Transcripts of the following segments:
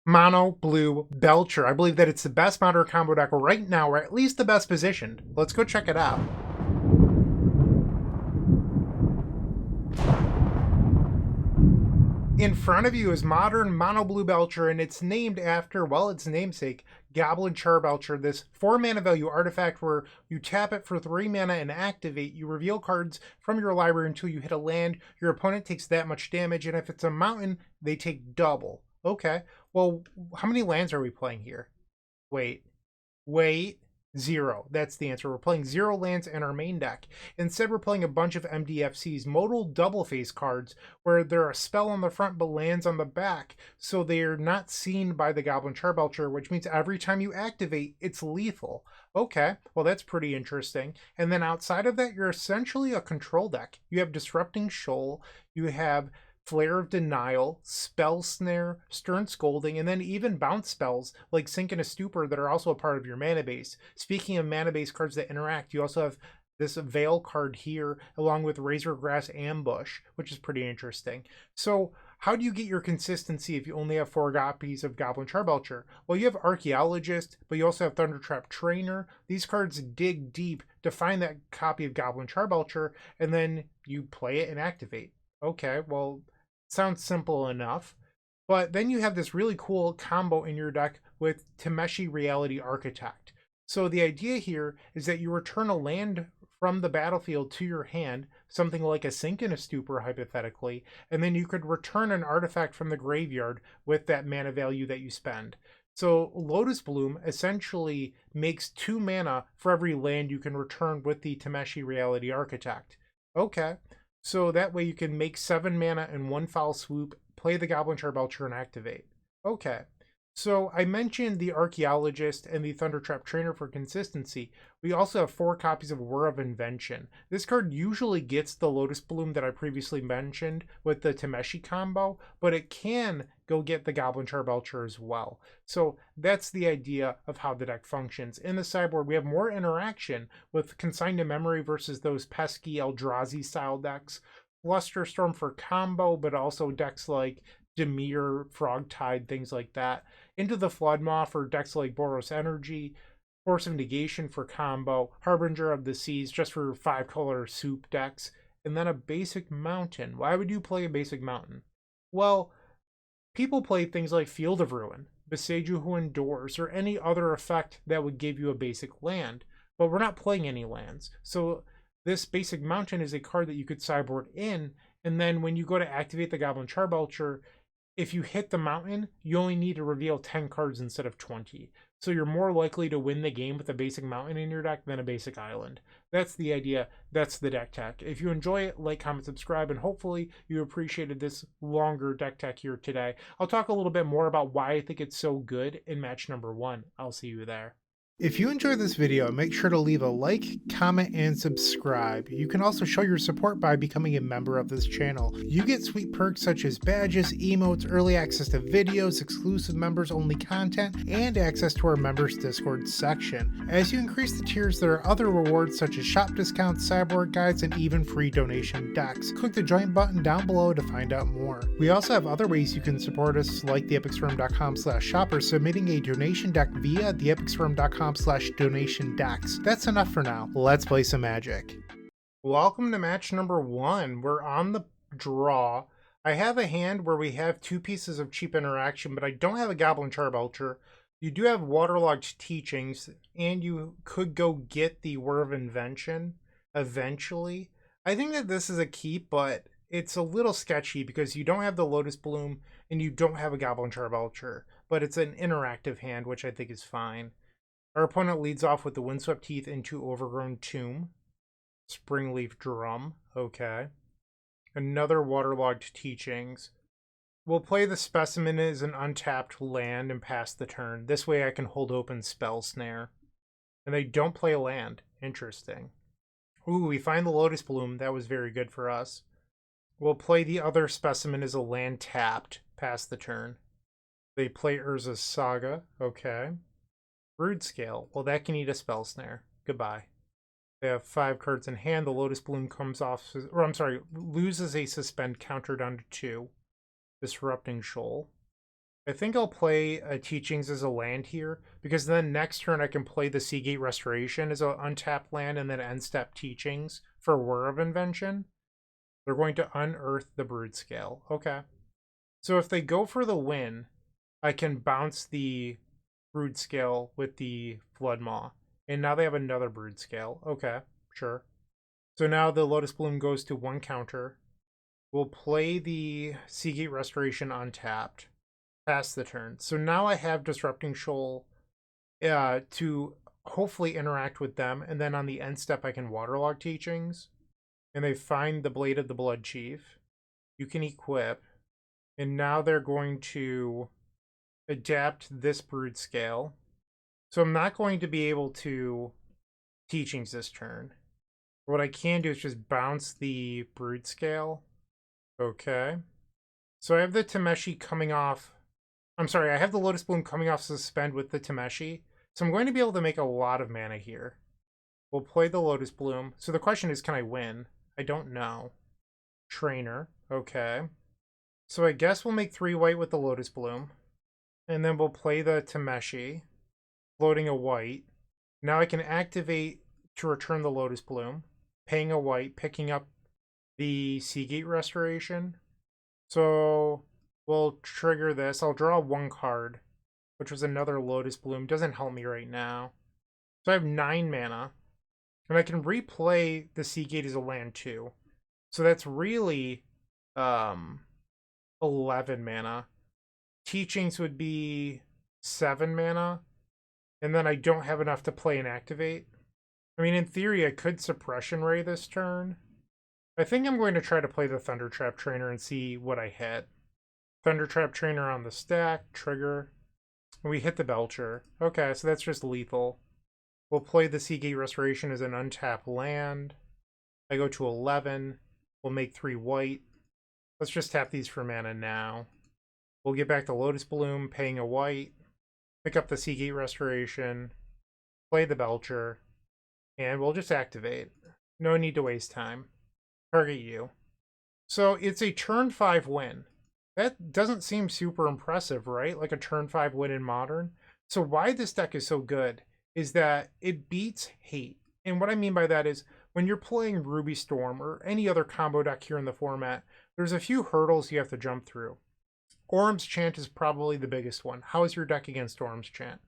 Mono-Blue Belcher. I believe that it's the best modern combo deck right now, or at least the best positioned. Let's go check it out. In front of you is modern Mono-Blue Belcher, and it's named after, well, its namesake, Goblin Charbelcher, this 4 mana value artifact where you tap it for 3 mana and activate. You reveal cards from your library until you hit a land. Your opponent takes that much damage, and if it's a mountain, they take double. Okay, well, how many lands are we playing here? Wait. 0. That's the answer. We're playing 0 lands in our main deck. Instead, we're playing a bunch of MDFCs, modal double face cards, where they're a spell on the front but lands on the back, so they're not seen by the Goblin Charbelcher, which means every time you activate, it's lethal. Okay, well, that's pretty interesting. And then outside of that, you're essentially a control deck. You have Disrupting Shoal, you have Flare of Denial, Spell Snare, Stern Scolding, and then even bounce spells like Sink and a Stupor that are also a part of your mana base. Speaking of mana base cards that interact, you also have this Veil card here, along with Razorgrass Ambush, which is pretty interesting. So how do you get your consistency if you only have 4 copies of Goblin Charbelcher? Well, you have Archaeologist, but you also have Thundertrap Trainer. These cards dig deep to find that copy of Goblin Charbelcher, and then you play it and activate. Okay, well, sounds simple enough. But then you have this really cool combo in your deck with Tameshi Reality Architect. So the idea here is that you return a land from the battlefield to your hand, something like a Sink and a Stupor hypothetically, and then you could return an artifact from the graveyard with that mana value that you spend. So Lotus Bloom essentially makes 2 mana for every land you can return with the Tameshi Reality Architect. Okay, so that way you can make 7 mana in 1 foul swoop, play the Goblin Charbelcher, and activate. Okay, so I mentioned the Archaeologist and the Thundertrap Trainer for consistency. We also have 4 copies of War of Invention. This card usually gets the Lotus Bloom that I previously mentioned with the Tameshi combo, but it can go get the Goblin Charbelcher as well. So that's the idea of how the deck functions. In the sideboard, we have more interaction with Consigned to Memory versus those pesky Eldrazi style decks. Flusterstorm for combo, but also decks like Dimir, Frogtide, things like that. Into the Floodmaw for decks like Boros Energy, Force of Negation for combo, Harbinger of the Seas just for 5-color soup decks, and then a basic mountain. Why would you play a basic mountain? Well, people play things like Field of Ruin, Beseiju Who Endures, or any other effect that would give you a basic land, but we're not playing any lands. So this basic mountain is a card that you could sideboard in, and then when you go to activate the Goblin Charbelcher, if you hit the mountain, you only need to reveal 10 cards instead of 20. So you're more likely to win the game with a basic mountain in your deck than a basic island. That's the idea. That's the deck tech. If you enjoy it, like, comment, subscribe, and hopefully you appreciated this longer deck tech here today. I'll talk a little bit more about why I think it's so good in match number 1. I'll see you there. If you enjoyed this video, make sure to leave a like, comment, and subscribe. You can also show your support by becoming a member of this channel. You get sweet perks such as badges, emotes, early access to videos, exclusive members-only content, and access to our members Discord section. As you increase the tiers, there are other rewards such as shop discounts, sideboard guides, and even free donation decks. Click the join button down below to find out more. We also have other ways you can support us, like theepicstorm.com/shop or submitting a donation deck via theepicstorm.com/donation decks. That's enough for now. Let's play some Magic. Welcome to match number 1. We're on the draw. I have a hand where we have 2 pieces of cheap interaction, but I don't have a Goblin Charbelcher. You do have Waterlogged Teachings, and you could go get the War of Invention eventually. I think that this is a keep, but it's a little sketchy because you don't have the Lotus Bloom and you don't have a Goblin Charbelcher, but it's an interactive hand, which I think is fine. Our opponent leads off with the Windswept Teeth into Overgrown Tomb. Springleaf Drum. Okay. Another Waterlogged Teachings. We'll play the Specimen as an untapped land and pass the turn. This way I can hold open Spell Snare. And they don't play a land. Interesting. Ooh, we find the Lotus Bloom. That was very good for us. We'll play the other Specimen as a land tapped. Pass the turn. They play Urza's Saga. Okay. Broodscale. Well, that can eat a Spell Snare. Goodbye. They have 5 cards in hand. The Lotus Bloom comes off, or I'm sorry, loses a suspend counter down to 2. Disrupting Shoal. I think I'll play Teachings as a land here, because then next turn I can play the Seagate Restoration as an untapped land and then end step Teachings for Whir of Invention. They're going to unearth the Broodscale. Okay. So if they go for the win, I can bounce the Broodscale with the Floodmaw. And now they have another Broodscale. Okay, sure. So now the Lotus Bloom goes to 1 counter. We'll play the Seagate Restoration untapped. Pass the turn. So now I have Disrupting Shoal to hopefully interact with them. And then on the end step, I can Waterlog Teachings. And they find the Blade of the Blood Chief. You can equip. And now they're going to adapt this Broodscale. So I'm not going to be able to Teachings this turn. What I can do is just bounce the Broodscale. Okay. So I have the Tameshi coming off. I'm sorry, I have the Lotus Bloom coming off Suspend with the Tameshi. So I'm going to be able to make a lot of mana here. We'll play the Lotus Bloom. So the question is, can I win? I don't know. Trainer. Okay. So I guess we'll make 3 white with the Lotus Bloom. And then we'll play the Tameshi. Floating a white. Now I can activate to return the Lotus Bloom. Paying a white, picking up the Seagate Restoration. So we'll trigger this. I'll draw 1 card, which was another Lotus Bloom. Doesn't help me right now. So I have 9 mana. And I can replay the Seagate as a land too. So that's really 11 mana. Teachings would be 7 mana. And then I don't have enough to play and activate. I mean, in theory, I could Suppression Ray this turn. I think I'm going to try to play the Thunder Trap Trainer and see what I hit. Thunder Trap Trainer on the stack, trigger. And we hit the Belcher. Okay, so that's just lethal. We'll play the Seagate Restoration as an untapped land. I go to 11. We'll make 3 white. Let's just tap these for mana now. We'll get back the Lotus Bloom, paying a white. Pick up the Seagate Restoration. Play the Belcher. And we'll just activate. No need to waste time. Target you. So it's a turn 5 win. That doesn't seem super impressive, right? Like a turn 5 win in Modern. So why this deck is so good is that it beats hate. And what I mean by that is when you're playing Ruby Storm or any other combo deck here in the format, there's a few hurdles you have to jump through. Orm's Chant is probably the biggest one. How is your deck against Orm's Chant?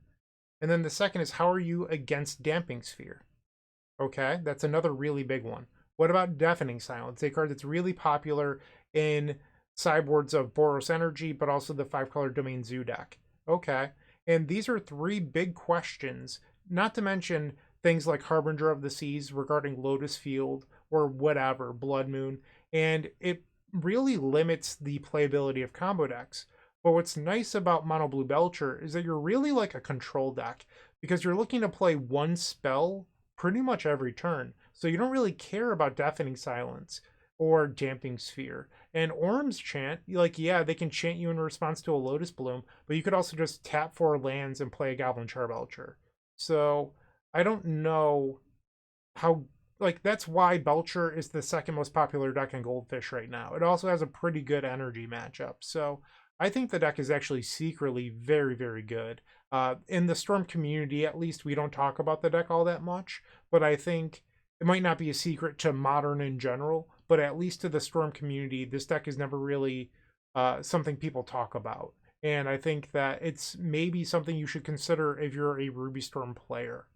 And then the second is, how are you against Damping Sphere? Okay, that's another really big one. What about Deafening Silence? A card that's really popular in sideboards of Boros Energy, but also the 5-color Domain Zoo deck. Okay, and these are 3 big questions, not to mention things like Harbinger of the Seas regarding Lotus Field or whatever, Blood Moon, and it really limits the playability of combo decks. But what's nice about Mono-Blue Belcher is that you're really like a control deck, because you're looking to play 1 spell pretty much every turn. So you don't really care about Deafening Silence or Damping Sphere. And Orm's Chant, like, yeah, they can chant you in response to a Lotus Bloom, but you could also just tap 4 lands and play a Goblin Charbelcher. So I don't know how, like, that's why Belcher is the 2nd most popular deck in Goldfish right now. It also has a pretty good energy matchup. So I think the deck is actually secretly very, very good. In the Storm community, at least, we don't talk about the deck all that much, but I think it might not be a secret to Modern in general, but at least to the Storm community, this deck is never really something people talk about. And I think that it's maybe something you should consider if you're a Ruby Storm player.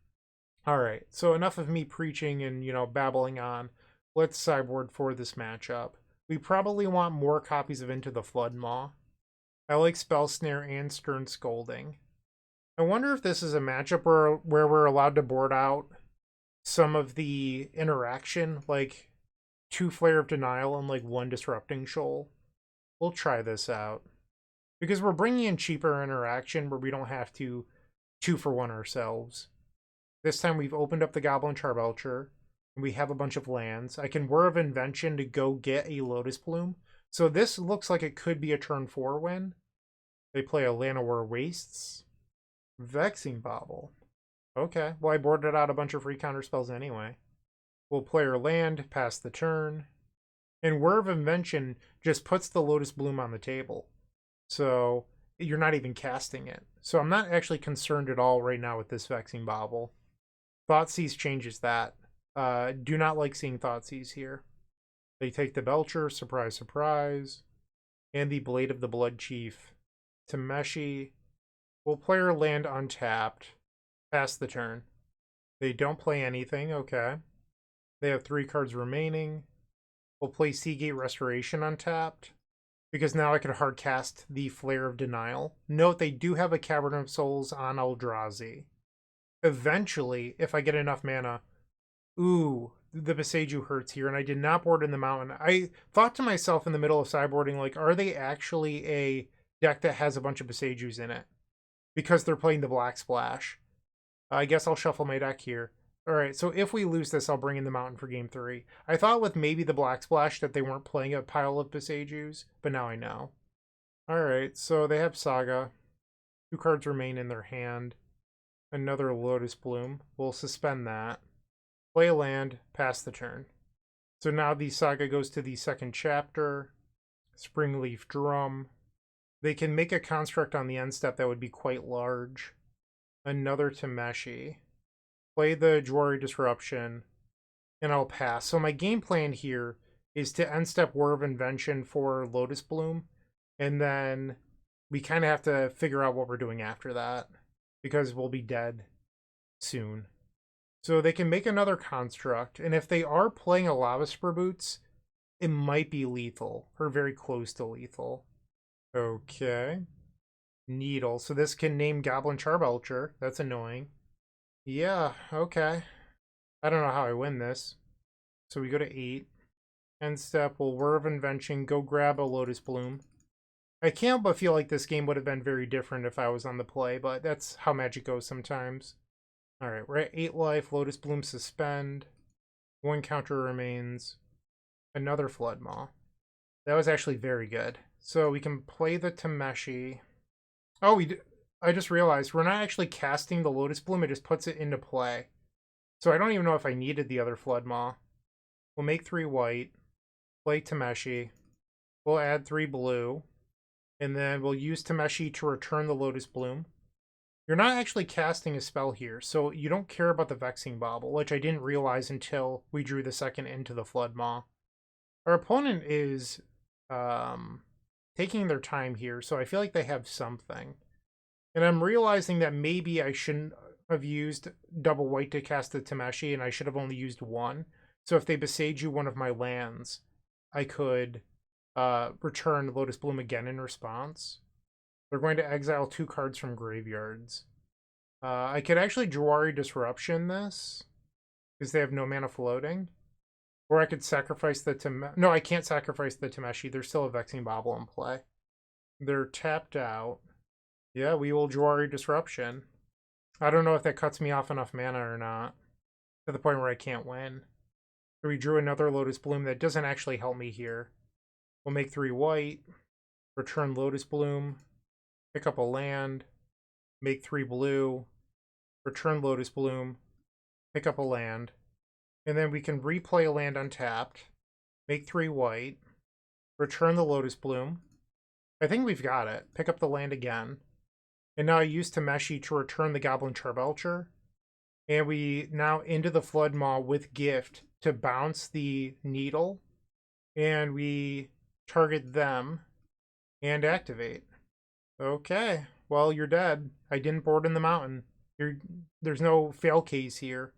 All right, so enough of me preaching and, babbling on. Let's sideboard for this matchup. We probably want more copies of Into the Floodmaw. I like Spell Snare and Stern Scolding. I wonder if this is a matchup where we're allowed to board out some of the interaction, like 2 Flare of Denial and like 1 Disrupting Shoal. We'll try this out. Because we're bringing in cheaper interaction where we don't have to 2-for-1 ourselves. This time we've opened up the Goblin Charbelcher, and we have a bunch of lands. I can Whir of Invention to go get a Lotus Bloom. So this looks like it could be a turn 4 win. They play a Llanowar Wastes. Vexing Bauble. Okay, well I boarded out a bunch of free counter spells anyway. We'll play our land, pass the turn. And Whir of Invention just puts the Lotus Bloom on the table. So you're not even casting it. So I'm not actually concerned at all right now with this Vexing Bauble. Thoughtseize changes that. Do not like seeing Thoughtseize here. They take the Belcher, surprise, surprise, and the Blade of the Blood Chief. Tameshi. Will player land untapped? Pass the turn. They don't play anything, okay. They have 3 cards remaining. We'll play Seagate Restoration untapped, because now I can hard cast the Flare of Denial. Note they do have a Cavern of Souls on Eldrazi. Eventually, if I get enough mana, ooh, the Boseiju hurts here, and I did not board in the mountain. I thought to myself in the middle of sideboarding, like, are they actually a deck that has a bunch of Boseijus in it? Because they're playing the Black Splash. I guess I'll shuffle my deck here. Alright, so if we lose this, I'll bring in the mountain for game 3. I thought with maybe the Black Splash that they weren't playing a pile of Boseijus, but now I know. Alright, so they have Saga. 2 cards remain in their hand. Another Lotus Bloom. We'll suspend that. Play a land, pass the turn. So now the Saga goes to the second chapter. Springleaf Drum. They can make a construct on the end step that would be quite large. Another Tameshi. Play the Jwari Disruption, and I'll pass. So my game plan here is to end step War of Invention for Lotus Bloom, and then we kind of have to figure out what we're doing after that, because we'll be dead soon. So they can make another construct, and if they are playing a Lava Spur Boots, it might be lethal, or very close to lethal. Okay. Needle. So this can name Goblin Charbelcher. That's annoying. Yeah, okay. I don't know how I win this. So we go to 8. End step, we'll War of Invention, go grab a Lotus Bloom. I can't but feel like this game would have been very different if I was on the play, but that's how Magic goes sometimes. Alright, we're at 8 life, Lotus Bloom suspend. 1 counter remains. Another Flood Maw. That was actually very good. So we can play the Tameshi. Oh, I just realized we're not actually casting the Lotus Bloom, it just puts it into play. So I don't even know if I needed the other Flood Maw. We'll make 3 white, play Tameshi, we'll add 3 blue, and then we'll use Tameshi to return the Lotus Bloom. You're not actually casting a spell here, so you don't care about the Vexing Bauble, which I didn't realize until we drew the second into the Flood Maw. Our opponent is taking their time here, so I feel like they have something. And I'm realizing that maybe I shouldn't have used double white to cast the Tameshi, and I should have only used 1. So if they Boseiju one of my lands, I could return Lotus Bloom again in response. They're going to exile 2 cards from graveyards. I could actually Jwari Disruption this, because they have no mana floating. Or I could sacrifice the Tameshi. No, I can't sacrifice the Tameshi. There's still a Vexing Bauble in play. They're tapped out. Yeah, we will Jwari Disruption. I don't know if that cuts me off enough mana or not, to the point where I can't win. So we drew another Lotus Bloom that doesn't actually help me here. We'll make 3 white, return Lotus Bloom, pick up a land, make 3 blue, return Lotus Bloom, pick up a land, and then we can replay a land untapped, make 3 white, return the Lotus Bloom. I think we've got it. Pick up the land again. And now I use Tameshi to return the Goblin Charbelcher. And we now into the Flood Maw with Gift to bounce the Needle. And we target them and activate. Okay, well, you're dead. I didn't board in the mountain. There's no fail case here.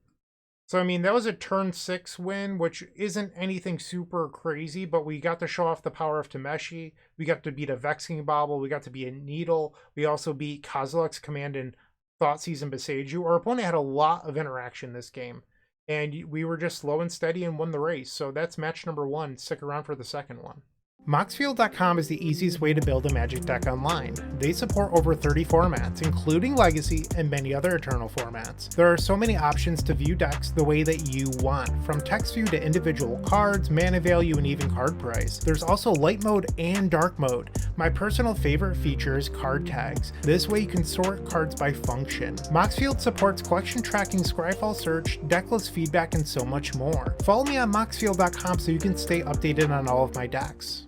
So, I mean, that was a turn 6 win, which isn't anything super crazy, but we got to show off the power of Tameshi. We got to beat a Vexing Bauble. We got to beat a Needle. We also beat Kozilek's Command and Thoughtseize and Boseiju. Our opponent had a lot of interaction this game, and we were just slow and steady and won the race. So that's match number 1. Stick around for the second one. Moxfield.com is the easiest way to build a Magic deck online. They support over 30 formats, including Legacy and many other Eternal formats. There are so many options to view decks the way that you want, from text view to individual cards, mana value, and even card price. There's also light mode and dark mode. My personal favorite feature is card tags. This way you can sort cards by function. Moxfield supports collection tracking, Scryfall search, decklist feedback, and so much more. Follow me on Moxfield.com so you can stay updated on all of my decks.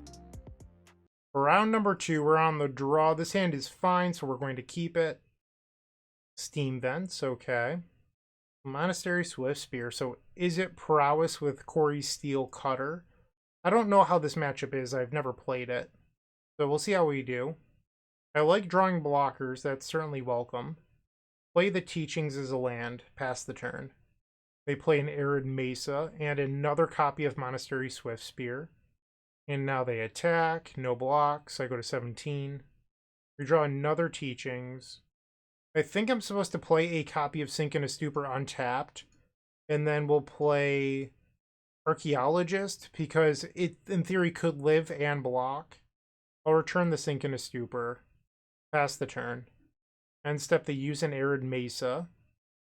For round number 2, we're on the draw. This hand is fine, so we're going to keep it. Steam Vents, okay. Monastery Swift Spear. So Izzet Prowess with Corey Steel Cutter. I don't know how this matchup is. I've never played it. So we'll see how we do. I like drawing blockers. That's certainly welcome. Play the Teachings as a land. Pass the turn. They play an Arid Mesa and another copy of Monastery Swift Spear. And now they attack. No blocks. I go to 17. We draw another Teachings. I think I'm supposed to play a copy of Sink in a Stupor untapped. And then we'll play Archaeologist because it, in theory, could live and block. I'll return the Sink in a Stupor. Pass the turn. End step, they use an Arid Mesa.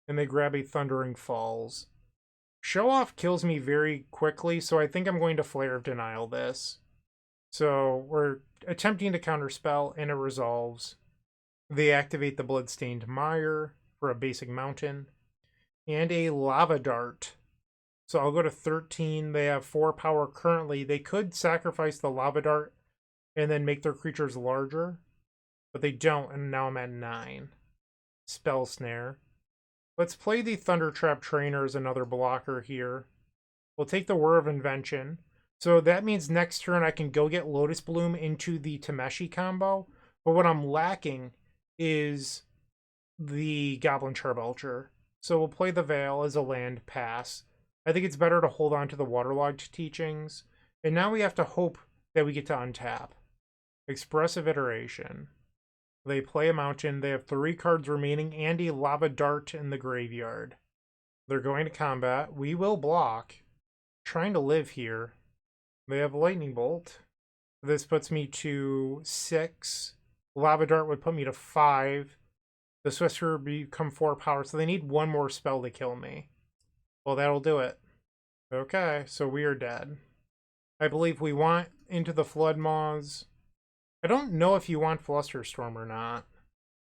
And they grab a Thundering Falls. Show Off kills me very quickly, so I think I'm going to Flare of Denial this. So we're attempting to counterspell, and it resolves. They activate the Bloodstained Mire for a basic mountain. And a Lava Dart. So I'll go to 13. They have 4 power currently. They could sacrifice the Lava Dart and then make their creatures larger. But they don't, and now I'm at 9. Spell Snare. Let's play the Thundertrap Trainer as another blocker here. We'll take the Whir of Invention. So that means next turn I can go get Lotus Bloom into the Tameshi combo. But what I'm lacking is the Goblin Charbelcher. So we'll play the Veil as a land, pass. I think it's better to hold on to the Waterlogged Teachings. And now we have to hope that we get to untap. Expressive Iteration. They play a mountain. They have 3 cards remaining and a Lava Dart in the graveyard. They're going to combat. We will block. Trying to live here. They have Lightning Bolt. This puts me to 6. Lava Dart would put me to 5. The Swifter would become 4 power, so they need 1 more spell to kill me. Well, that'll do it. Okay, so we are dead. I believe we want into the Flood Maws. I don't know if you want Flusterstorm or not.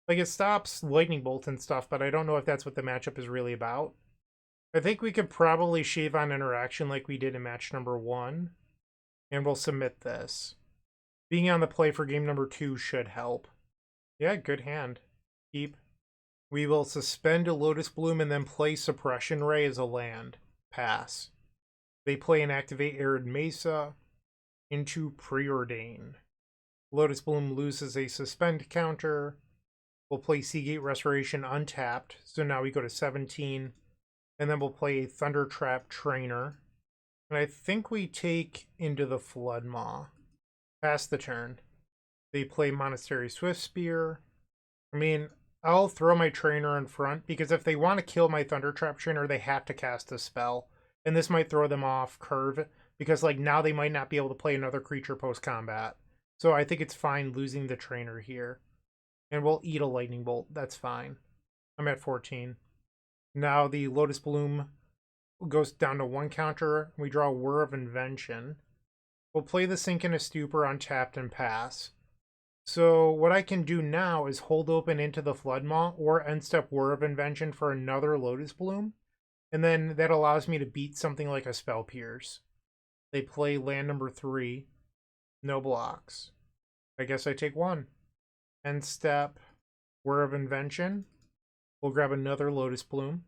Like, it stops Lightning Bolt and stuff, but I don't know if that's what the matchup is really about. I think we could probably shave on interaction like we did in match number 1. And we'll submit this. Being on the play for game number 2 should help. Yeah, good hand. Keep. We will suspend a Lotus Bloom and then play Suppression Ray as a land. Pass. They play and activate Arid Mesa into Preordain. Lotus Bloom loses a suspend counter. We'll play Seagate Restoration untapped. So now we go to 17. And then we'll play a Thundertrap Trainer. And I think we take into the Flood Maw. Pass the turn. They play Monastery Swift Spear. I mean, I'll throw my Trainer in front because if they want to kill my Thundertrap Trainer, they have to cast a spell. And this might throw them off curve because like now they might not be able to play another creature post-combat. So I think it's fine losing the Trainer here. And we'll eat a Lightning Bolt. That's fine. I'm at 14. Now the Lotus Bloom goes down to 1 counter. We draw Whir of Invention. We'll play the Sink in a Stupor untapped and pass. So what I can do now is hold open into the Flood Maw or end step Whir of Invention for another Lotus Bloom. And then that allows me to beat something like a Spell Pierce. They play land number 3. No blocks. I guess I take 1. End step, Whir of Invention. We'll grab another Lotus Bloom.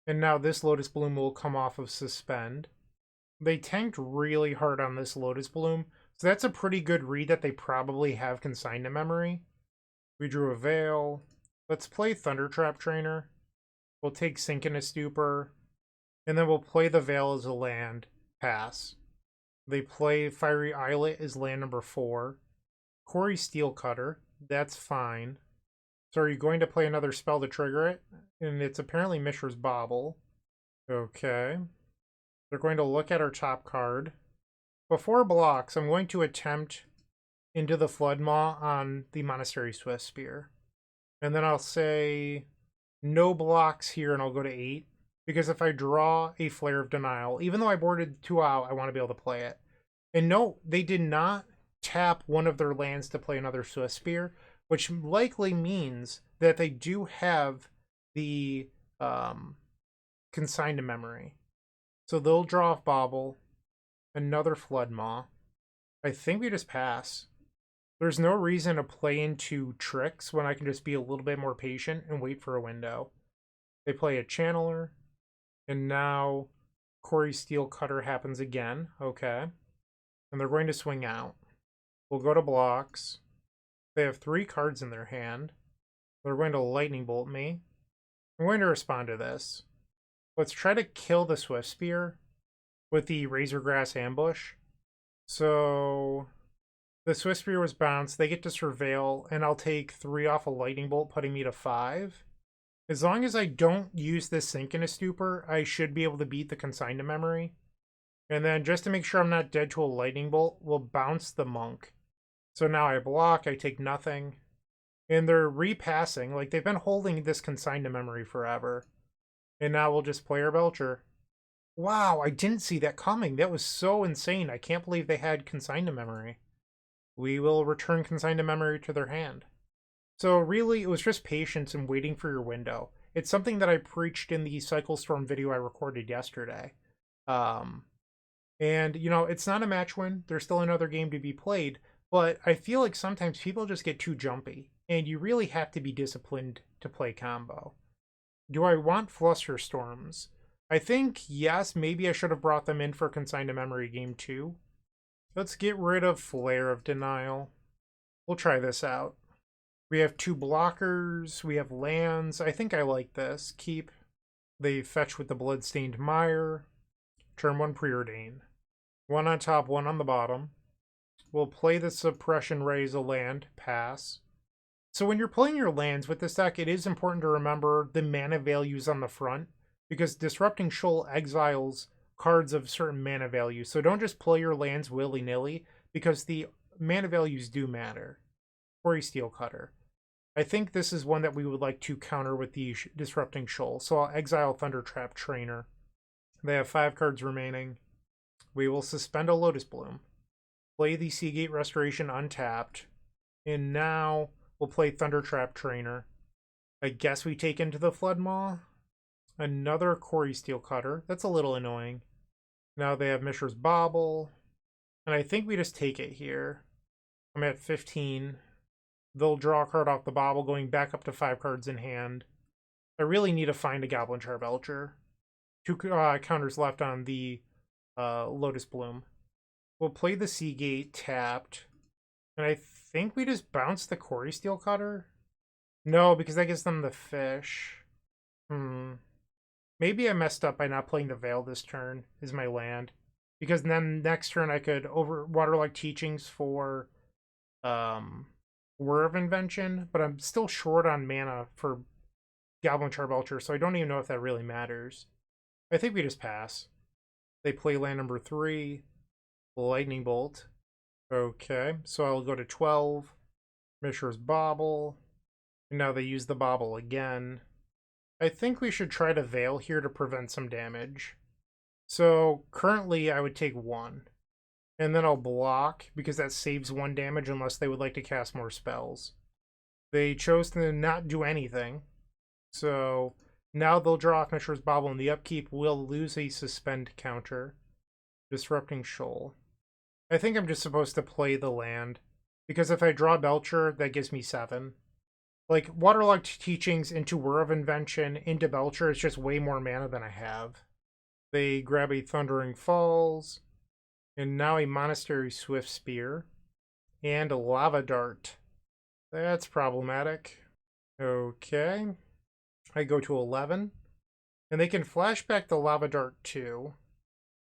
And now this Lotus Bloom will come off of Suspend. They tanked really hard on this Lotus Bloom. So that's a pretty good read that they probably have consigned to memory. We drew a Veil. Let's play Thundertrap Trainer. We'll take Sink in a Stupor. And then we'll play the Veil as a land. Pass. They play Fiery Islet as land number 4. Corey Steel Cutter. That's fine. So are you going to play another spell to trigger it? And it's apparently Mishra's Bauble. Okay. They're going to look at our top card. Before blocks, I'm going to attempt into the Flood Maw on the Monastery Swift Spear. And then I'll say no blocks here and I'll go to 8. Because if I draw a Flare of Denial, even though I boarded 2 out, I want to be able to play it. And no, they did not tap one of their lands to play another Swift Spear, which likely means that they do have the consigned to memory. So they'll draw off Bauble, another Flood Maw. I think we just pass. There's no reason to play into tricks when I can just be a little bit more patient and wait for a window. They play a channeler, and now Corey Steel Cutter happens again. Okay. And they're going to swing out. We'll go to blocks. They have 3 cards in their hand. They're going to lightning bolt me. I'm going to respond to this. Let's try to kill the Swift Spear with the Razorgrass Ambush. So the Swift Spear was bounced. They get to Surveil, and I'll take 3 off a lightning bolt, putting me to 5. As long as I don't use this Sink in a Stupor, I should be able to beat the Consign to Memory. And then just to make sure I'm not dead to a lightning bolt, we'll bounce the Monk. So now I block, I take nothing. And they're repassing, like they've been holding this Consign to Memory forever. And now we'll just play our Belcher. Wow, I didn't see that coming. That was so insane. I can't believe they had Consign to Memory. We will return Consign to Memory to their hand. So really, it was just patience and waiting for your window. It's something that I preached in the Cycle Storm video I recorded yesterday. And, you know, it's not a match win. There's still another game to be played. But I feel like sometimes people just get too jumpy. And you really have to be disciplined to play combo. Do I want Flusterstorms? I think, yes, maybe I should have brought them in for Consign to Memory game 2. Let's get rid of Flare of Denial. We'll try this out. We have 2 blockers. We have lands. I think I like this. Keep. They fetch with the Bloodstained Mire. Turn 1 Preordain. 1 on top, 1 on the bottom. We'll play the Suppression Raise a land. Pass. So when you're playing your lands with this deck, it is important to remember the mana values on the front, because Disrupting Shoal exiles cards of certain mana value. So don't just play your lands willy-nilly, because the mana values do matter. Corey Steel Cutter. I think this is one that we would like to counter with the Disrupting Shoal. So I'll exile Thundertrap Trainer. They have 5 cards remaining. We will suspend a Lotus Bloom. Play the Seagate Restoration untapped. And now we'll play Thundertrap Trainer. I guess we take into the Floodmaw. Another Corey Steel Cutter. That's a little annoying. Now they have Mishra's Bauble. And I think we just take it here. I'm at 15. They'll draw a card off the Bauble, going back up to 5 cards in hand. I really need to find a Goblin Charbelcher. 2 counters left on the Lotus Bloom. We'll play the Seagate tapped. And I think we just bounce the Corey Steel Cutter. No, because that gives them the fish. Maybe I messed up by not playing the Veil this turn, is my land. Because then next turn I could Waterlogged Teachings for Whir of Invention, but I'm still short on mana for Goblin Charbelcher, so I don't even know if that really matters. I think we just pass. They play land number 3, Lightning Bolt. Okay, so I'll go to 12, Mishra's Bauble, and now they use the Bauble again. I think we should try to Veil here to prevent some damage. So currently I would take 1. And then I'll block, because that saves 1 damage unless they would like to cast more spells. They chose to not do anything. So now they'll draw off Mishra's Bauble in the upkeep. We'll lose a suspend counter. Disrupting Shoal. I think I'm just supposed to play the land, because if I draw Belcher, that gives me 7. Like, Waterlogged Teachings into Whir of Invention into Belcher is just way more mana than I have. They grab a Thundering Falls, and now a Monastery Swift Spear, and a Lava Dart. That's problematic. Okay. I go to 11, and they can flashback the Lava Dart too.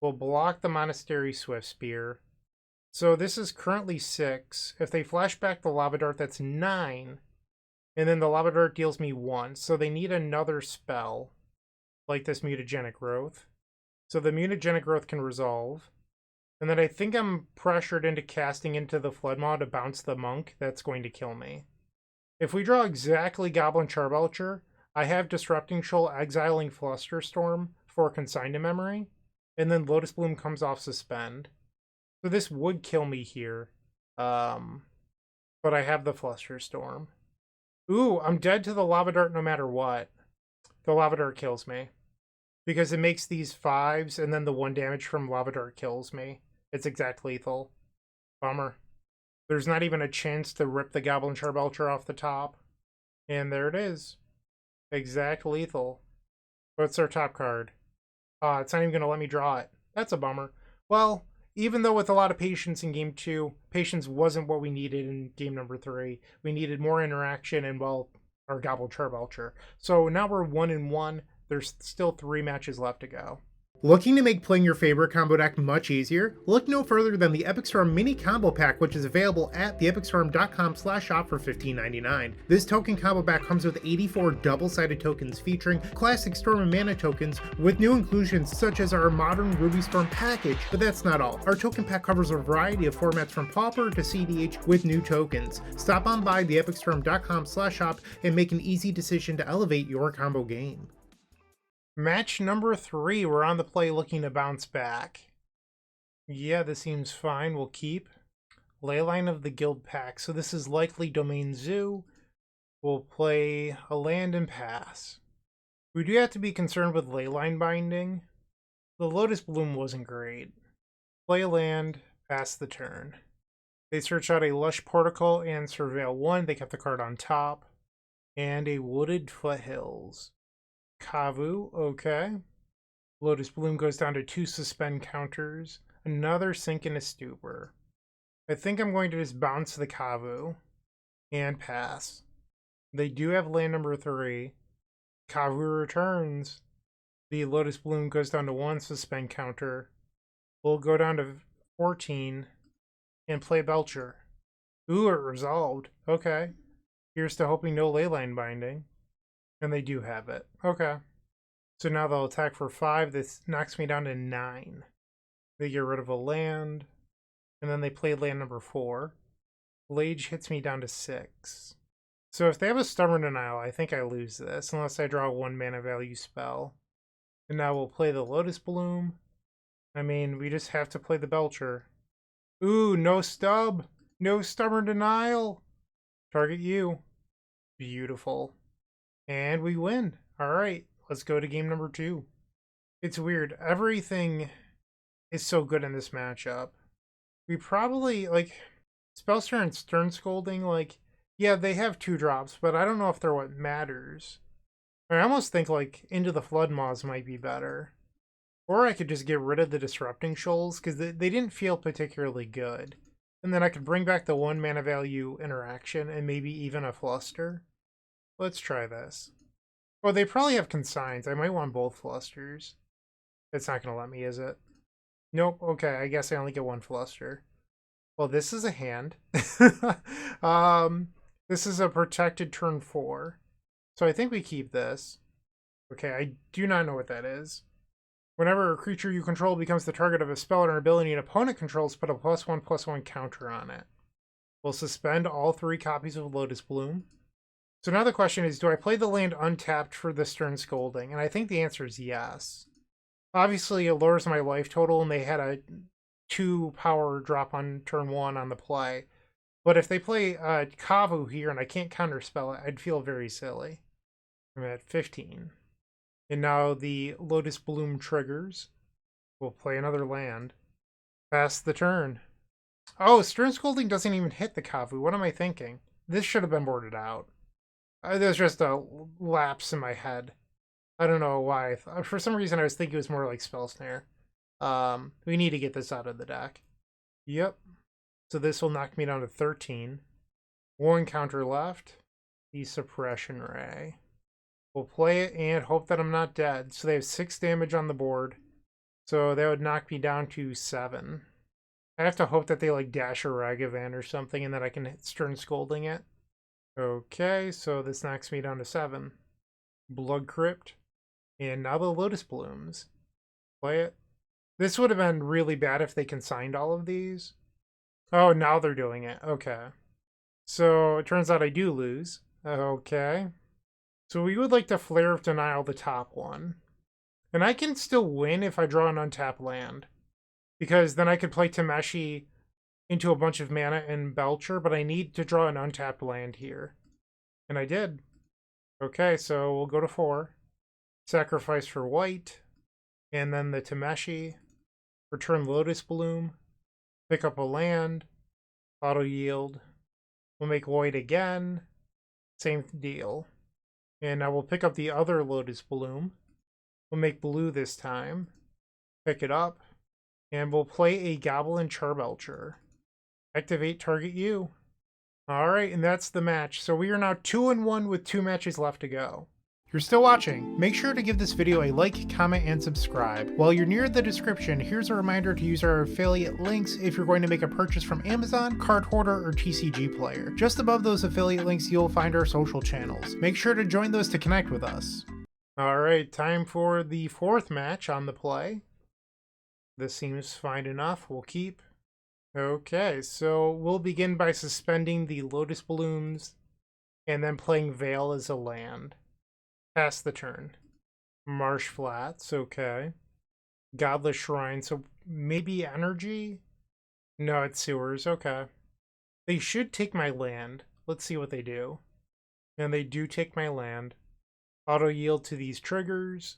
We'll block the Monastery Swift Spear. So this is currently 6. If they flashback the Lava Dart, that's 9. And then the Lava Dart deals me 1. So they need another spell, like this Mutagenic Growth. So the Mutagenic Growth can resolve. And then I think I'm pressured into casting into the Floodmaw to bounce the Monk. That's going to kill me. If we draw exactly Goblin Charbelcher, I have Disrupting Shoal exiling Flusterstorm for Consign to Memory. And then Lotus Bloom comes off Suspend. So this would kill me here. But I have the Flusterstorm. Ooh, I'm dead to the Lava Dart no matter what. The Lava Dart kills me. Because it makes these 5s, and then the 1 damage from Lava Dart kills me. It's exact lethal. Bummer. There's not even a chance to rip the Goblin Charbelcher off the top. And there it is. Exact lethal. What's our top card? It's not even going to let me draw it. That's a bummer. Well, even though with a lot of patience in game 2, patience wasn't what we needed in game number 3. We needed more interaction and, well, our Goblin Charbelcher. So now we're 1-1. There's still 3 matches left to go. Looking to make playing your favorite combo deck much easier? Look no further than the Epic Storm Mini Combo Pack, which is available at theepicstorm.com/shop for $15.99. This token combo pack comes with 84 double-sided tokens featuring classic Storm and Mana tokens with new inclusions such as our modern Ruby Storm package, but that's not all. Our token pack covers a variety of formats from Pauper to CDH with new tokens. Stop on by theepicstorm.com/shop and make an easy decision to elevate your combo game. Match number 3, we're on the play looking to bounce back. Yeah, this seems fine, we'll keep. Leyline of the Guild Pack, so this is likely Domain Zoo. We'll play a land and pass. We do have to be concerned with Leyline binding. The Lotus Bloom wasn't great. Play a land, pass the turn. They search out a Lush Portico and Surveil 1, they kept the card on top. And a Wooded Foothills. Kavu, okay. Lotus Bloom goes down to 2 suspend counters. Another Sink and a Stupor. I think I'm going to just bounce the Kavu and pass. They do have land number 3. Kavu returns. The Lotus Bloom goes down to 1 suspend counter. We'll go down to 14 and play Belcher. Ooh, it resolved. Okay. Here's to hoping no Leyline binding. And they do have it. Okay. So now they'll attack for 5. This knocks me down to 9. They get rid of a land. And then they play land number 4. Lage hits me down to 6. So if they have a Stubborn Denial, I think I lose this. Unless I draw a 1 mana value spell. And now we'll play the Lotus Bloom. I mean, we just have to play the Belcher. Ooh, no stub. No Stubborn Denial. Target you. Beautiful. And we win. Alright, let's go to game number 2. It's weird. Everything is so good in this matchup. We probably, like, Spellster and Stern Scolding, like, yeah, they have 2 drops, but I don't know if they're what matters. I almost think, like, Into the Flood Maws might be better. Or I could just get rid of the Disrupting Shoals, because they didn't feel particularly good. And then I could bring back the 1 mana value interaction, and maybe even a Fluster. Let's try this. Well, they probably have consigns. I might want both Flusters. It's not going to let me, is it? Nope. Okay, I guess I only get 1 Fluster. Well, this is a hand. This is a protected turn 4. So I think we keep this. Okay, I do not know what that is. Whenever a creature you control becomes the target of a spell or an ability an opponent controls, put a +1/+1 counter on it. We'll suspend all 3 copies of Lotus Bloom. So now the question is, do I play the land untapped for the Stern Scolding? And I think the answer is yes. Obviously, it lowers my life total, and they had a 2 power drop on turn 1 on the play. But if they play Kavu here and I can't counterspell it, I'd feel very silly. I'm at 15. And now the Lotus Bloom triggers. We'll play another land. Pass the turn. Oh, Stern Scolding doesn't even hit the Kavu. What am I thinking? This should have been boarded out. There's just a lapse in my head. I don't know why. For some reason, I was thinking it was more like Spell Snare. We need to get this out of the deck. Yep. So this will knock me down to 13. 1 counter left. The Suppression Ray. We'll play it and hope that I'm not dead. So they have 6 damage on the board. So that would knock me down to 7. I have to hope that they like dash a Ragavan or something and that I can hit Stern Scolding it. Okay, so this knocks me down to 7. Blood Crypt. And now the Lotus Blooms. Play it. This would have been really bad if they consigned all of these. Oh, now they're doing it. Okay. So it turns out I do lose. Okay. So we would like to Flare of Denial the top one. And I can still win if I draw an untapped land. Because then I could play Tameshi into a bunch of mana and Belcher, but I need to draw an untapped land here. And I did. Okay, so we'll go to 4. Sacrifice for white. And then the Tameshi. Return Lotus Bloom. Pick up a land. Auto yield. We'll make void again. Same deal. And now we'll pick up the other Lotus Bloom. We'll make blue this time. Pick it up. And we'll play a Goblin Charbelcher. Activate target you. Alright, and that's the match. So we are now 2-1 with 2 matches left to go. If you're still watching, make sure to give this video a like, comment, and subscribe. While you're near the description, here's a reminder to use our affiliate links if you're going to make a purchase from Amazon, Card Hoarder, or TCG Player. Just above those affiliate links, you'll find our social channels. Make sure to join those to connect with us. Alright, time for the 4th match on the play. This seems fine enough. We'll keep. Okay, so we'll begin by suspending the Lotus Blooms and then playing Veil as a land. Pass the turn. Marsh Flats, okay. Godless Shrine, so maybe energy? No, it's sewers, okay. They should take my land. Let's see what they do. And they do take my land. Auto yield to these triggers.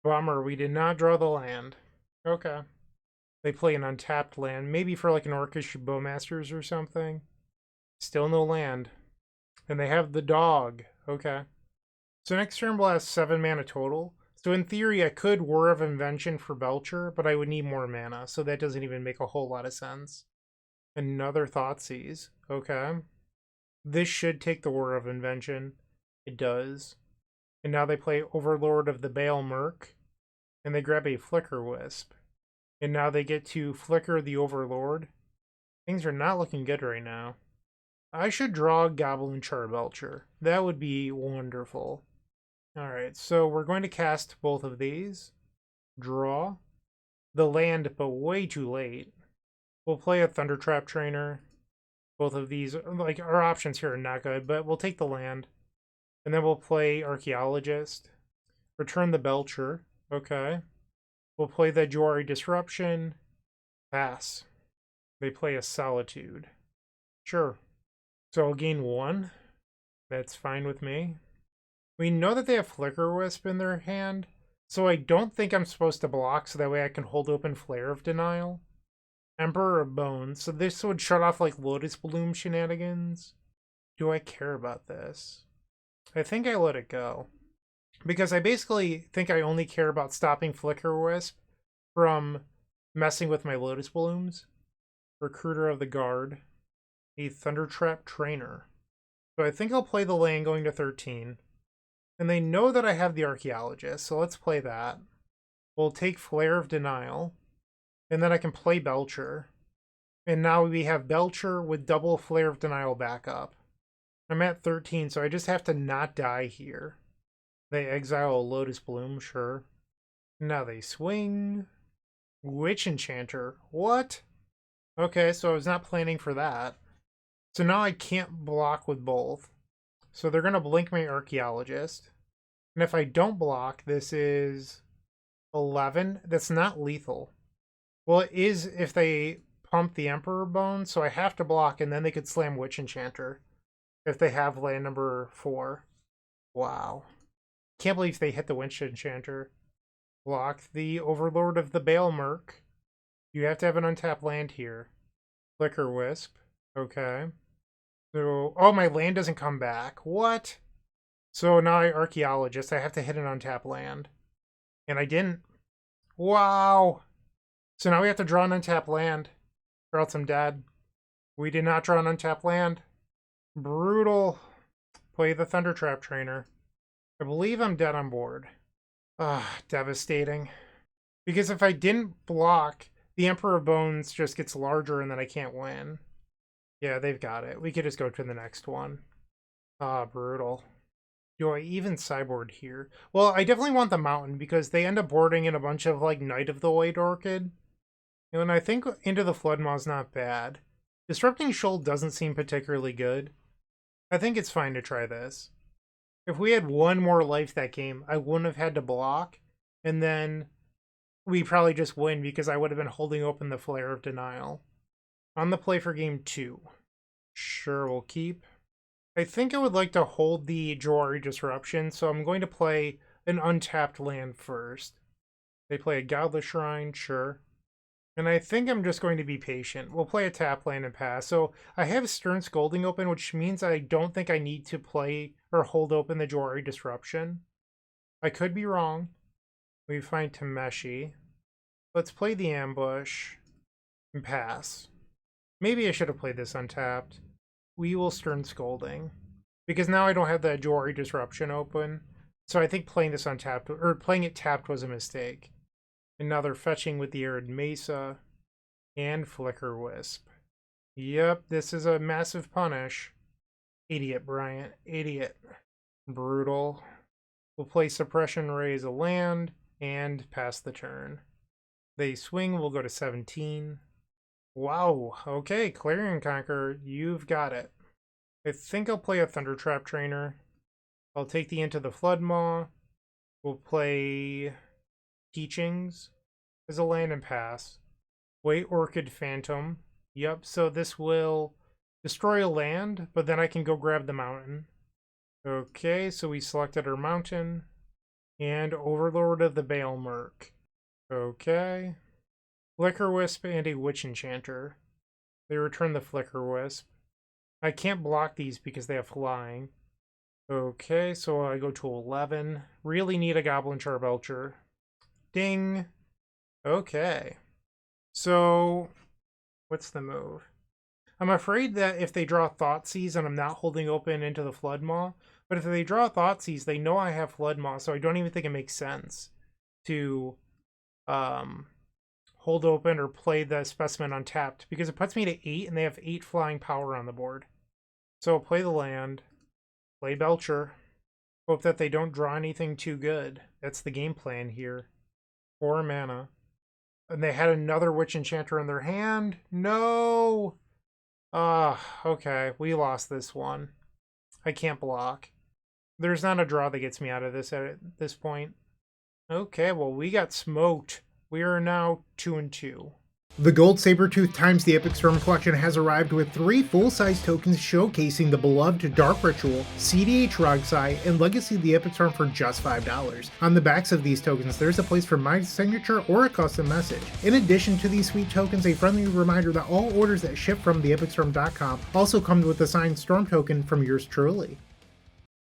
Bummer, we did not draw the land. Okay. They play an untapped land, maybe for like an Orcish Bowmasters or something. Still no land. And they have the dog. Okay. So next turn we'll have 7 mana total. So in theory I could War of Invention for Belcher, but I would need more mana, so that doesn't even make a whole lot of sense. Another Thoughtseize. Okay. This should take the War of Invention. It does. And now they play Overlord of the Bale Merc. And they grab a Flicker Wisp. And now they get to Flicker the Overlord. Things are not looking good right now. I should draw Goblin Charbelcher. That would be wonderful. Alright, so we're going to cast both of these. Draw. The land, but way too late. We'll play a Thundertrap Trainer. Both of these, like, our options here are not good, but we'll take the land. And then we'll play Archaeologist. Return the Belcher. Okay. We'll play the Jwari Disruption. Pass. They play a Solitude. Sure. So I'll gain 1. That's fine with me. We know that they have Flicker Wisp in their hand, so I don't think I'm supposed to block, so that way I can hold open Flare of Denial. Emperor of Bones, so this would shut off like Lotus Bloom shenanigans. Do I care about this? I think I let it go. Because I basically think I only care about stopping Flicker Wisp from messing with my Lotus Blooms. Recruiter of the Guard. A Thundertrap Trainer. So I think I'll play the land going to 13. And they know that I have the Archaeologist, so let's play that. We'll take Flare of Denial. And then I can play Belcher. And now we have Belcher with double Flare of Denial backup. I'm at 13, so I just have to not die here. They exile a Lotus Bloom, sure. Now they swing. Witch Enchanter. What? Okay, so I was not planning for that. So now I can't block with both. So they're going to blink my Archaeologist. And if I don't block, this is 11. That's not lethal. Well, it is if they pump the Emperor Bone, so I have to block, and then they could slam Witch Enchanter if they have land number 4. Wow. Can't believe they hit the Witch Enchanter. Block the Overlord of the Bale Merc. You have to have an untapped land here. Flicker Wisp. Okay. So, oh, my land doesn't come back. What? So now I Archaeologist. I have to hit an untapped land. And I didn't. Wow. So now we have to draw an untapped land, or else I'm dead. We did not draw an untapped land. Brutal. Play the Thundertrap Trainer. I believe I'm dead on board. Devastating. Because if I didn't block, the Emperor of Bones just gets larger and then I can't win. Yeah, they've got it. We could just go to the next one. Brutal. Do I even sideboard here? Well, I definitely want the Mountain because they end up boarding in a bunch of, like, Knight of the White Orchid. And I think Into the Floodmaw is not bad. Disrupting Shoal doesn't seem particularly good. I think it's fine to try this. If we had 1 more life that game, I wouldn't have had to block. And then we probably just win because I would have been holding open the Flare of Denial. On the play for game 2. Sure, we'll keep. I think I would like to hold the Jwari Disruption, so I'm going to play an untapped land first. They play a Godless Shrine, sure. And I think I'm just going to be patient. We'll play a tap land and pass. So I have Stern Scolding open, which means I don't think I need to play or hold open the Jwari Disruption. I could be wrong. We find Tameshi. Let's play the Ambush and pass. Maybe I should have played this untapped. We will Stern Scolding. Because now I don't have the Jwari Disruption open. So I think playing this untapped, or playing it tapped was a mistake. And now they're fetching with the Arid Mesa and Flicker Wisp. Yep, this is a massive punish. Idiot, Bryant. Idiot. Brutal. We'll play Suppression Ray as a land and pass the turn. They swing, we'll go to 17. Wow, okay, Clarion Conqueror, you've got it. I think I'll play a Thunder Trap Trainer. I'll take the Into the Flood Maw. We'll play Teachings as a land and pass. White Orchid Phantom. Yep, so this will destroy a land, but then I can go grab the mountain. Okay, so we selected our mountain. And Overlord of the Bale Merc. Okay. Flicker Wisp and a Witch Enchanter. They return the Flicker Wisp. I can't block these because they have flying. Okay, so I go to 11. Really need a Goblin Charbelcher. Ding. Okay. So, what's the move? I'm afraid that if they draw Thoughtseize and I'm not holding open Into the Flood Maw, but if they draw Thoughtseize, they know I have Flood Maw, so I don't even think it makes sense to hold open or play the Specimen untapped, because it puts me to 8 and they have 8 flying power on the board. So I'll play the land, play Belcher, hope that they don't draw anything too good. That's the game plan here. 4 mana. And they had another Witch Enchanter in their hand. No! Okay, we lost this one. I can't block. There's not a draw that gets me out of this at this point. Okay, well, we got smoked. We are now 2-2. The Gold Sabertooth times the Epic Storm Collection has arrived with 3 full-size tokens showcasing the beloved Dark Ritual, CDH Rogsai, and Legacy of the Epic Storm for just $5. On the backs of these tokens, there's a place for my signature or a custom message. In addition to these sweet tokens, a friendly reminder that all orders that ship from theepicstorm.com also come with a signed Storm token from yours truly.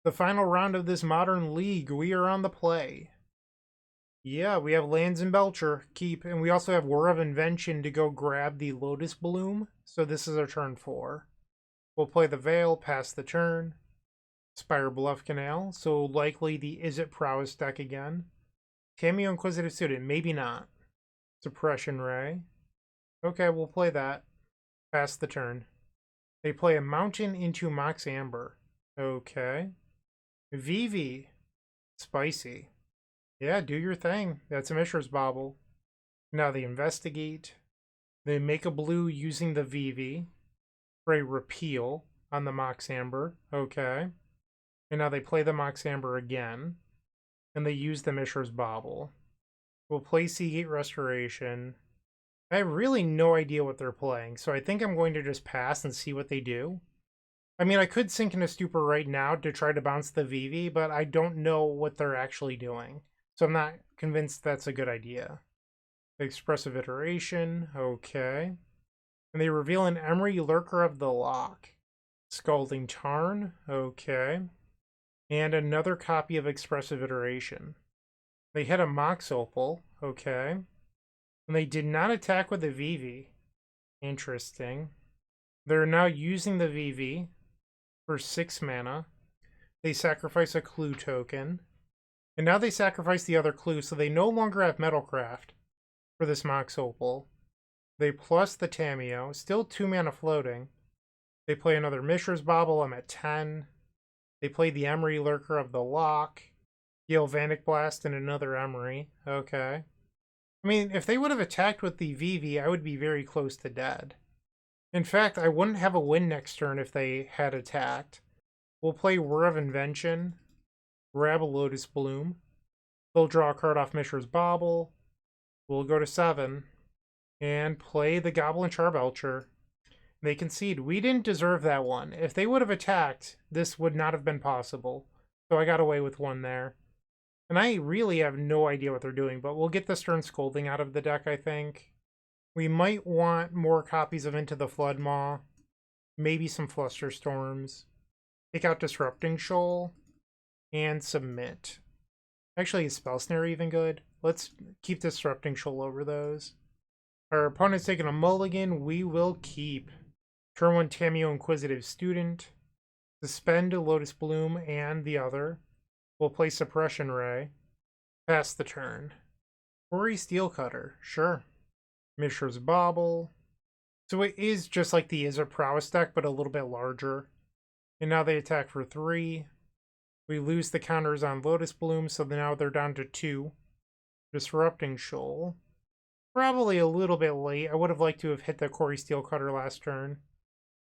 The final round of this Modern League, we are on the play. Yeah, we have lands in Belcher, keep, and we also have War of Invention to go grab the Lotus Bloom. So this is our turn 4. We'll play the Veil, pass the turn. Spire Bluff Canal, so likely the Izzet Prowess deck again. Cameo Inquisitive Student, maybe not. Suppression Ray. Okay, we'll play that. Pass the turn. They play a Mountain into Mox Amber. Okay. Vivi. Spicy. Yeah, do your thing. That's a Mishra's Bauble. Now they investigate. They make a blue using the VV for a repeal on the Mox Amber. Okay. And now they play the Mox Amber again. And they use the Mishra's Bauble. We'll play Seagate Restoration. I have really no idea what they're playing, so I think I'm going to just pass and see what they do. I mean, I could sink into Stupor right now to try to bounce the VV, but I don't know what they're actually doing. So I'm not convinced that's a good idea. Expressive Iteration, okay. And they reveal an Emery Lurker of the Loch. Scalding Tarn, okay. And another copy of Expressive Iteration. They hit a Mox Opal, okay. And they did not attack with the VV. Interesting. They're now using the VV for 6 mana. They sacrifice a Clue token. And now they sacrifice the other Clue, so they no longer have Metalcraft for this Mox Opal. They plus the Tameo, still 2 mana floating. They play another Mishra's Bauble, I'm at 10. They play the Emery Lurker of the Loch. Galvanic Blast and another Emery, okay. I mean, if they would have attacked with the VV, I would be very close to dead. In fact, I wouldn't have a win next turn if they had attacked. We'll play War of Invention. Grab a Lotus Bloom. They'll draw a card off Mishra's Bauble. We'll go to 7. And play the Goblin Charbelcher. They concede. We didn't deserve that one. If they would have attacked, this would not have been possible. So I got away with one there. And I really have no idea what they're doing, but we'll get the Stern Scolding out of the deck, I think. We might want more copies of Into the Floodmaw. Maybe some Flusterstorms. Take out Disrupting Shoal. And submit. Actually, is Spell Snare even good? Let's keep Disrupting Shoal over those. Our opponent's taking a mulligan. We will keep. Turn 1 Tamiyo Inquisitive Student. Suspend Lotus Bloom and the other. We'll play Suppression Ray. Pass the turn. Quarry Steelcutter. Sure. Mishra's Bauble. So it is just like the Izzet Prowess deck, but a little bit larger. And now they attack for 3. We lose the counters on Lotus Bloom, so now they're down to 2. Disrupting Shoal. Probably a little bit late. I would have liked to have hit the Quarry Steelcutter last turn.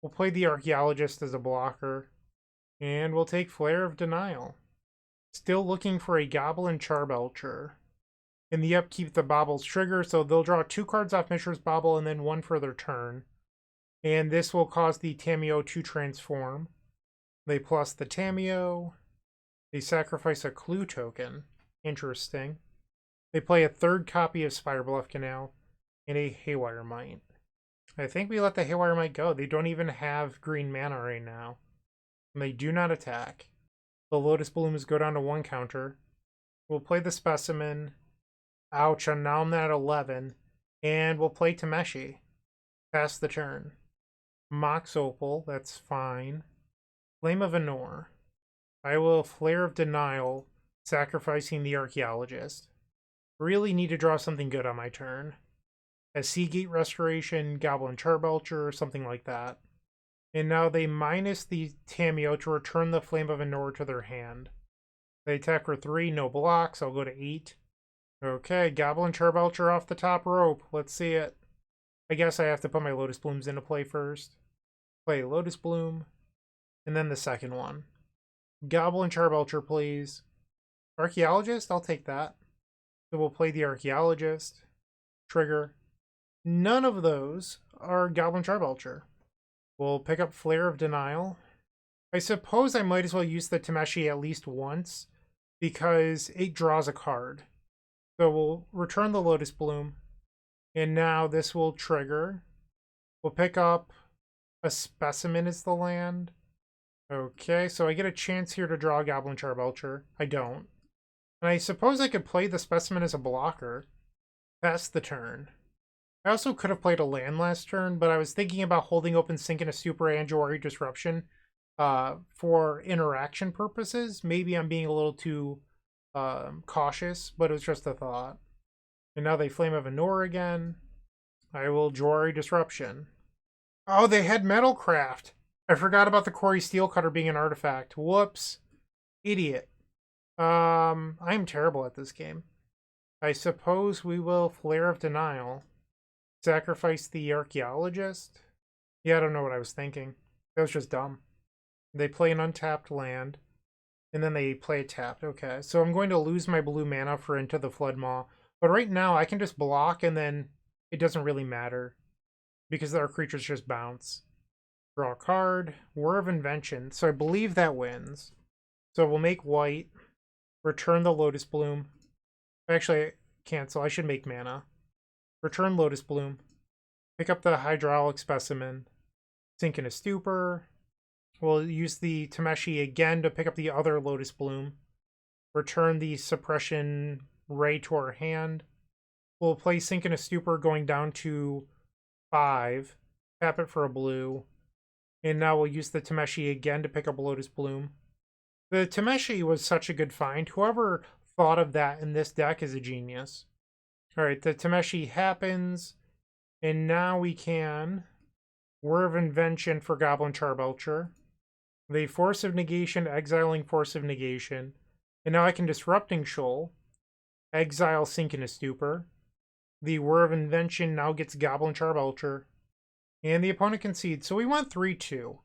We'll play the Archaeologist as a blocker. And we'll take Flare of Denial. Still looking for a Goblin Charbelcher. In the upkeep, the Baubles trigger, so they'll draw 2 cards off Mishra's Bauble and then 1 for their turn. And this will cause the Tamiyo to transform. They plus the Tamiyo. They sacrifice a Clue token. Interesting. They play a 3rd copy of Spirebluff Canal and a Haywire Mite. I think we let the Haywire Mite go. They don't even have green mana right now. And they do not attack. The Lotus Blooms go down to 1 counter. We'll play the Specimen. Ouch, and now I'm at 11. And we'll play Tameshi. Pass the turn. Mox Opal, that's fine. Flame of Anor. I will Flare of Denial, sacrificing the Archaeologist. Really need to draw something good on my turn. A Seagate Restoration, Goblin Charbelcher, or something like that. And now they minus the Tamiyo to return the Flame of Anor to their hand. They attack for 3, no blocks, I'll go to 8. Okay, Goblin Charbelcher off the top rope. Let's see it. I guess I have to put my Lotus Blooms into play first. Play Lotus Bloom. And then the second one. Goblin Charbelcher, please. Archaeologist? I'll take that. So we'll play the Archaeologist. Trigger. None of those are Goblin Charbelcher. We'll pick up Flare of Denial. I suppose I might as well use the Tameshi at least once, because it draws a card. So we'll return the Lotus Bloom. And now this will trigger. We'll pick up a Specimen as the land. Okay, so I get a chance here to draw a Goblin Charbelcher. I don't. And I suppose I could play the Specimen as a blocker. Pass the turn. I also could have played a land last turn, but I was thinking about holding open Sink into Stupor and Jawari Disruption for interaction purposes. Maybe I'm being a little too cautious, but it was just a thought. And now they Flame of Anor again. I will Jawari Disruption. Oh, they had Metalcraft. I forgot about the Quarry Steelcutter being an artifact. Whoops. Idiot. I'm terrible at this game. I suppose we will Flare of Denial. Sacrifice the Archaeologist? Yeah, I don't know what I was thinking. That was just dumb. They play an untapped land. And then they play it tapped. Okay, so I'm going to lose my blue mana for Into the Floodmaw. But right now, I can just block and then it doesn't really matter. Because our creatures just bounce. Draw a card. War of Invention. So I believe that wins. So we'll make white. Return the Lotus Bloom. Actually, cancel. I should make mana. Return Lotus Bloom. Pick up the Hydraulic Specimen. Sink in a Stupor. We'll use the Tameshi again to pick up the other Lotus Bloom. Return the Suppression Ray to our hand. We'll play Sink in a Stupor going down to 5. Tap it for a blue. And now we'll use the Tameshi again to pick up Lotus Bloom. The Tameshi was such a good find. Whoever thought of that in this deck is a genius. Alright, the Tameshi happens. And now we can War of Invention for Goblin Charbelcher. The Force of Negation, exiling Force of Negation. And now I can Disrupting Shoal. Exile Sink in a Stupor. The War of Invention now gets Goblin Charbelcher. And the opponent concedes. So we went 3-2.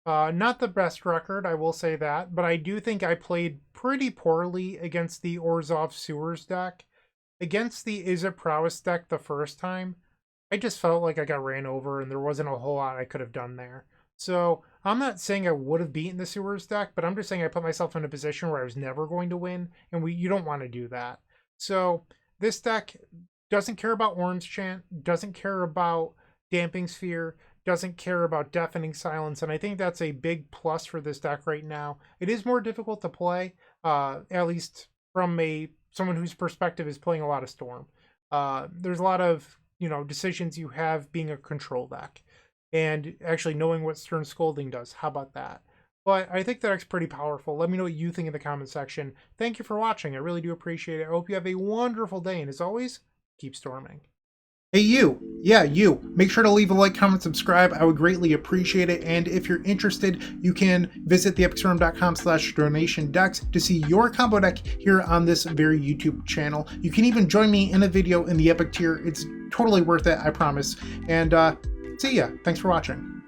Not the best record, I will say that. But I do think I played pretty poorly against the Orzhov Sewers deck. Against the Izzet Prowess deck the first time, I just felt like I got ran over and there wasn't a whole lot I could have done there. So I'm not saying I would have beaten the Sewers deck, but I'm just saying I put myself in a position where I was never going to win. And you don't want to do that. So this deck doesn't care about Orange Chant, doesn't care about Damping Sphere, doesn't care about Deafening Silence, and I think that's a big plus for this deck right now. It is more difficult to play, at least from someone whose perspective is playing a lot of Storm. There's a lot of decisions you have being a control deck, and actually knowing what Stern Scolding does. How about that? But I think that deck's pretty powerful. Let me know what you think in the comment section. Thank you for watching. I really do appreciate it. I hope you have a wonderful day, and as always, keep storming. Hey you, yeah you, make sure to leave a like, comment, subscribe. I would greatly appreciate it. And if you're interested, you can visit theepicstorm.com/donation-decks to see your combo deck here on this very YouTube channel. You can even join me in a video in the Epic tier. It's totally worth it, I promise. And see ya. Thanks for watching.